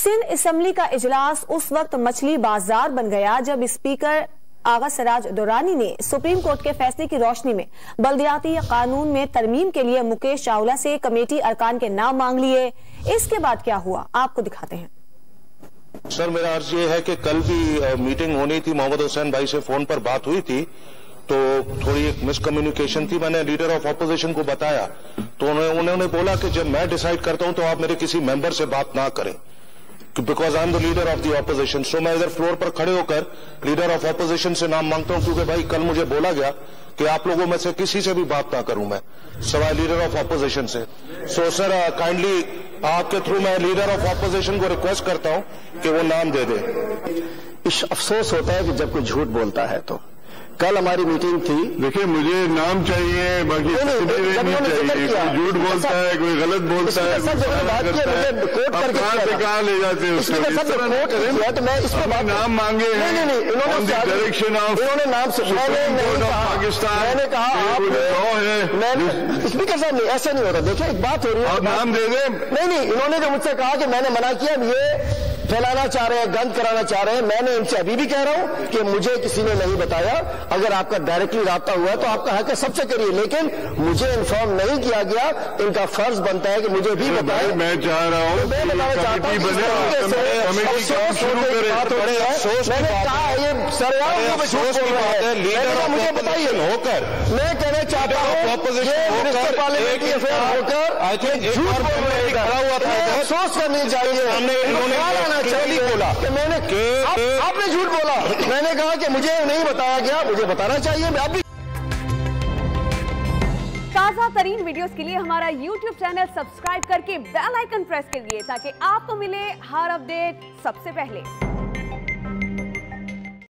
Sindh assembly का इजलास उस वक्त मछली बाजार बन गया जब स्पीकर आगा सराज दुरानी ने सुप्रीम कोर्ट के फैसले की रोशनी में बल्दियाती कानून में तरमीम के लिए मुकेश चावला से कमेटी अरकान के नाम मांग लिए। इसके बाद क्या हुआ आपको दिखाते हैं। सर, मेरा अर्ज ये है कि कल भी मीटिंग होनी थी, मोहम्मद हुसैन भाई से फोन पर बात हुई थी, तो थोड़ी एक मिसकम्युनिकेशन थी। मैंने लीडर ऑफ अपोजिशन को बताया तो उन्होंने बोला कि जब मैं डिसाइड करता हूं तो आप मेरे किसी मेंबर से बात ना करें, because I am the leader of the opposition. So मैं इधर फ्लोर पर खड़े होकर लीडर ऑफ ऑपोजिशन से नाम मांगता हूं, क्योंकि भाई कल मुझे बोला गया कि आप लोगों में से किसी से भी बात ना करूं मैं, सवाए लीडर ऑफ ऑपोजिशन से। सो सर, काइंडली आपके थ्रू मैं लीडर ऑफ ऑपोजिशन को रिक्वेस्ट करता हूं कि वो नाम दे दे। अफसोस होता है कि जब कोई झूठ बोलता है तो कल हमारी मीटिंग थी। देखिए, मुझे नाम चाहिए, बाकी नहीं चाहिए। कोई झूठ बोलता है, कोई गलत बोलता है, कहाँ ले जाते हैं उसको। तो मैं इस पर नाम मांगे हैं, डायरेक्शन ऑफ पाकिस्तान, मैंने कहा है। स्पीकर साहब नहीं, ऐसा नहीं होता। देखिए, एक बात हो रही है, आप नाम दे दें। नहीं, इन्होंने तो मुझसे कहा कि मैंने मना किया, ये फैलाना चाह रहे हैं, गंद कराना चाह रहे हैं। मैंने इनसे अभी भी कह रहा हूं कि मुझे किसी ने नहीं बताया। अगर आपका डायरेक्टली राब्ता हुआ तो आपका हक है, सबसे करिए, लेकिन मुझे इन्फॉर्म नहीं किया गया। इनका फर्ज बनता है कि मुझे भी बताएं। मैं चाह रहा हूं, मैं बताना चाहता हूं, मैंने कहा ये सर, मुझे बताइए होकर, मैं कहना चाहता हूं पार्लियामेंट्री अफेयर होकर अफसोस करनी चाहिए। बोला कि मैंने आपने झूठ बोला। मैंने कहा कि मुझे नहीं बताया गया, मुझे बताना चाहिए। मैं अभी ताज़ा तरीन वीडियोस के लिए हमारा YouTube चैनल सब्सक्राइब करके बेल आइकन प्रेस करिए ताकि आपको मिले हर अपडेट सबसे पहले।